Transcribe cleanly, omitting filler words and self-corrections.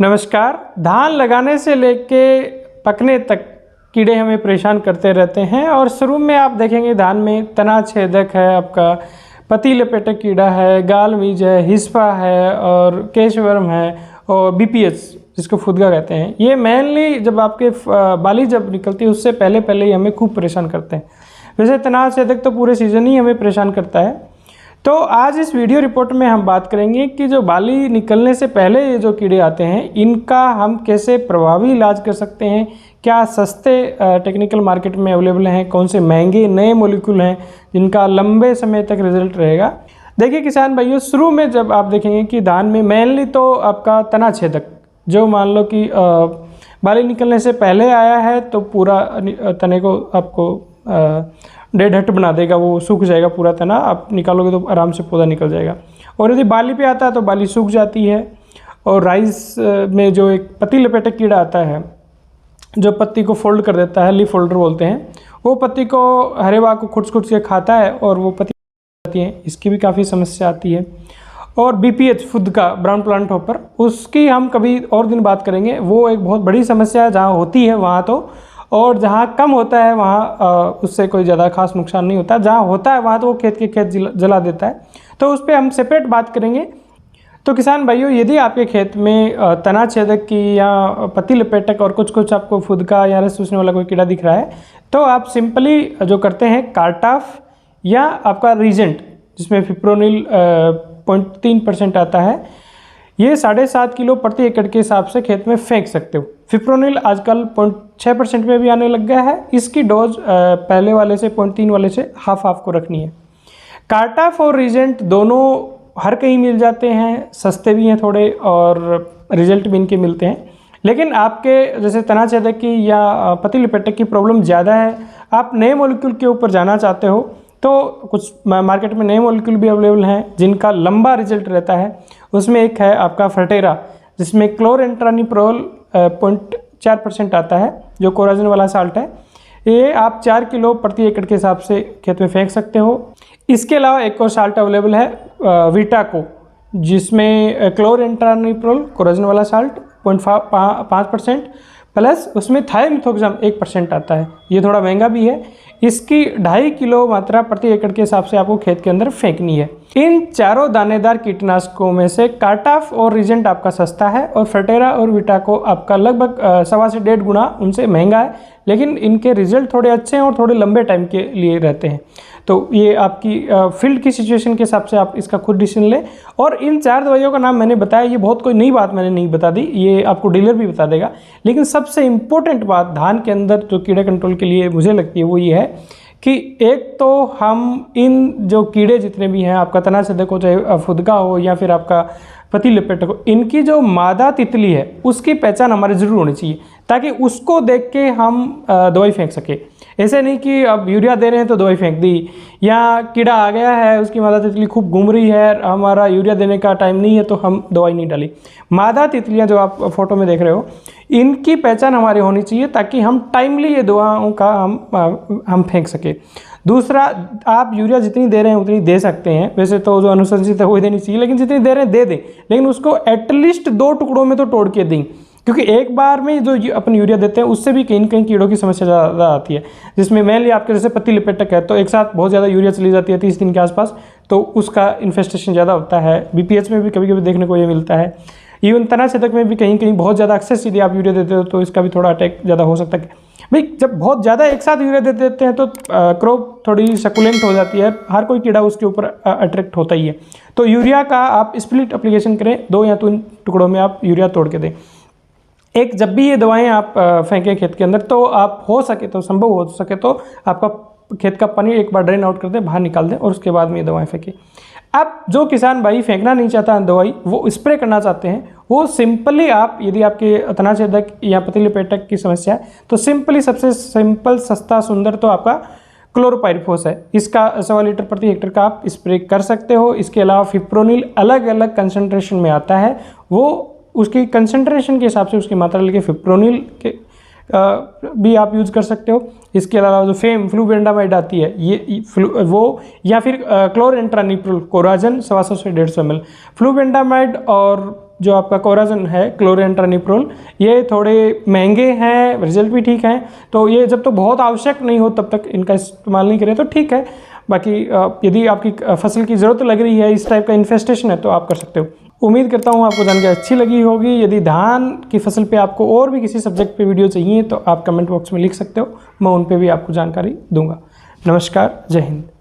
नमस्कार। धान लगाने से लेके पकने तक कीड़े हमें परेशान करते रहते हैं और शुरू में आप देखेंगे धान में तना छेदक है, आपका पत्ती लपेटक कीड़ा है, गाल मीज है, हिस्पा है और केशवर्म है और बीपीएच जिसको फुदगा कहते हैं। ये मेनली जब आपके बाली जब निकलती है उससे पहले पहले ही हमें खूब परेशान करते हैं। वैसे तना छेदक तो पूरे सीज़न ही हमें परेशान करता है। तो आज इस वीडियो रिपोर्ट में हम बात करेंगे कि जो बाली निकलने से पहले ये जो कीड़े आते हैं इनका हम कैसे प्रभावी इलाज कर सकते हैं, क्या सस्ते टेक्निकल मार्केट में अवेलेबल हैं, कौन से महंगे नए मॉलिक्यूल हैं जिनका लंबे समय तक रिजल्ट रहेगा। देखिए किसान भाइयों, शुरू में जब आप देखेंगे कि धान में मेनली तो आपका तना छेदक जो मान लो कि बाली निकलने से पहले आया है तो पूरा तने को आपको डेड हट बना देगा, वो सूख जाएगा पूरा तना, आप निकालोगे तो आराम से पौधा निकल जाएगा। और यदि बाली पे आता है तो बाली सूख जाती है। और राइस में जो एक पत्ती लपेटक कीड़ा आता है जो पत्ती को फोल्ड कर देता है, लीफ फोल्डर बोलते हैं, वो पत्ती को हरे भाग को खुर्च खुर्च के खाता है और वो पत्ती जाती है, इसकी भी काफ़ी समस्या आती है। और बीपीएच फुदगा ब्राउन प्लांट हॉपर, उसकी हम कभी और दिन बात करेंगे। वो एक बहुत बड़ी समस्या है, जहाँ होती है वहाँ तो, और जहाँ कम होता है वहाँ उससे कोई ज़्यादा खास नुकसान नहीं होता। जहाँ होता है वहाँ तो वो खेत के खेत जला देता है, तो उस पर हम सेपरेट बात करेंगे। तो किसान भाइयों, यदि आपके खेत में तना छेदक की या पत्ती लपेटक और कुछ आपको फुदका या रस चूसने वाला कोई कीड़ा दिख रहा है तो आप सिंपली जो करते हैं कार्टाफ या आपका रीजेंट जिसमें फिप्रोनिल 0.3% आता है, ये 7.5 किलो प्रति एकड़ के हिसाब से खेत में फेंक सकते हो। फिप्रोनिल आजकल 0.6% में भी आने लग गया है। इसकी डोज पहले वाले से 0.3 वाले से हाफ को रखनी है। कार्टाफ और रीजेंट दोनों हर कहीं मिल जाते हैं, सस्ते भी हैं थोड़े और रिजल्ट भी इनके मिलते हैं। लेकिन आपके जैसे तना छेदक की या पत्ती लपेटक की प्रॉब्लम ज़्यादा है, आप नए मॉलिक्यूल के ऊपर जाना चाहते हो तो कुछ मार्केट में नए मॉलिक्यूल भी अवेलेबल हैं जिनका लंबा रिजल्ट रहता है। उसमें एक है आपका फर्टेरा जिसमें क्लोरेंट्रानिप्रोल 0.4% आता है जो कोराजन वाला साल्ट है। ये आप 4 किलो प्रति एकड़ के हिसाब से खेत में फेंक सकते हो। इसके अलावा एक और साल्ट अवेलेबल है विटाको जिसमें क्लोरेंट्रानिप्रोल कोराजन वाला साल्ट 0.5% प्लस उसमें थायोमिथोक्साम 1% आता है। ये थोड़ा महंगा भी है। इसकी 2.5 किलो मात्रा प्रति एकड़ के हिसाब से आपको खेत के अंदर फेंकनी है। इन चारों दानेदार कीटनाशकों में से कार्टाफ और रीजेंट आपका सस्ता है और फर्टेरा और विटाको आपका लगभग 1.25 से 1.5 गुना उनसे महंगा है, लेकिन इनके रिजल्ट थोड़े अच्छे हैं और थोड़े लंबे टाइम के लिए रहते हैं। तो ये आपकी फील्ड की सिचुएशन के हिसाब से आप इसका खुद डिसीजन लें। और इन 4 दवाइयों का नाम मैंने बताया, ये बहुत कोई नई बात मैंने नहीं बता दी, ये आपको डीलर भी बता देगा। लेकिन सबसे इम्पोर्टेंट बात धान के अंदर जो कीड़े कंट्रोल के लिए मुझे लगती है वो ये है कि एक तो हम इन जो कीड़े जितने भी हैं, आपका तना छेदक हो चाहे फुदका हो या फिर आपका पत्ती लपेटक हो, इनकी जो मादा तितली है उसकी पहचान हमारी जरूर होनी चाहिए ताकि उसको देख के हम दवाई फेंक सके। ऐसे नहीं कि अब यूरिया दे रहे हैं तो दवाई फेंक दी, या कीड़ा आ गया है उसकी मादा तितली खूब घूम रही है, हमारा यूरिया देने का टाइम नहीं है तो हम दवाई नहीं डाली। मादा तितलियां जो आप फोटो में देख रहे हो इनकी पहचान हमारी होनी चाहिए ताकि हम टाइमली ये दवाओं का हम फेंक सके। दूसरा, आप यूरिया जितनी दे रहे हैं उतनी दे सकते हैं, वैसे तो जो अनुशंसित है वही देनी चाहिए, लेकिन जितनी दे रहे हैं दे दें, लेकिन उसको एटलीस्ट 2 टुकड़ों में तो तोड़ के दें, क्योंकि एक बार में जो अपन यूरिया देते हैं उससे भी कहीं न कहीं कीड़ों की समस्या ज़्यादा आती है। जिसमें मेनली आपके जैसे पत्ती लपेटक है तो एक साथ बहुत ज़्यादा यूरिया चली जाती है 30 दिन के आसपास, तो उसका इन्फेस्टेशन ज़्यादा होता है। बीपीएच में भी कभी कभी देखने को ये मिलता है। इवन तना छेदक में भी कहीं कहीं बहुत ज़्यादा एक्सेस यदि आप यूरिया देते हो तो इसका भी थोड़ा अटैक ज़्यादा हो सकता है। भाई जब बहुत ज़्यादा एक साथ यूरिया दे देते हैं तो क्रॉप थोड़ी सकुलेंट हो जाती है, हर कोई कीड़ा उसके ऊपर अट्रैक्ट होता ही है। तो यूरिया का आप स्प्लिट एप्लीकेशन करें, 2 या 3 टुकड़ों में आप यूरिया तोड़ के दें। एक जब भी ये दवाएं आप फेंकें खेत के अंदर तो आप हो सके तो संभव हो सके तो आपका खेत का पानी एक बार ड्रेन आउट कर दें, बाहर निकाल दें और उसके बाद में ये दवाएं फेंकें। अब जो किसान भाई फेंकना नहीं चाहता दवाई, वो स्प्रे करना चाहते हैं, वो सिंपली आप यदि आपके तना छेदक या पत्ती लपेटक की समस्या है तो सिंपली सबसे सिंपल सस्ता सुंदर तो आपका क्लोरोपाइरिफॉस है। इसका 1.25 लीटर प्रति हेक्टेयर का आप स्प्रे कर सकते हो। इसके अलावा फिप्रोनिल अलग अलग कंसनट्रेशन में आता है, वो उसकी कंसंट्रेशन के हिसाब से उसकी मात्रा लेके फिप्रोनिल के भी आप यूज़ कर सकते हो। इसके अलावा जो फेम फ्लूबेंडामाइड आती है ये वो, या फिर क्लोरेंट्रानिप्रोल कोराजन 125 से 150 ml। फ्लूबेंडामाइड और जो आपका कोराजन है, क्लोरेंट्रानिप्रोल, ये थोड़े महंगे हैं, रिजल्ट भी ठीक हैं। तो ये जब तो बहुत आवश्यक नहीं हो तब तक इनका इस्तेमाल नहीं करें तो ठीक है। बाकी यदि आपकी फसल की ज़रूरत लग रही है, इस टाइप का इन्फेस्टेशन है, तो आप कर सकते हो। उम्मीद करता हूँ आपको जानकारी अच्छी लगी होगी। यदि धान की फसल पे आपको और भी किसी सब्जेक्ट पे वीडियो चाहिए तो आप कमेंट बॉक्स में लिख सकते हो, मैं उन पे भी आपको जानकारी दूंगा। नमस्कार, जय हिंद।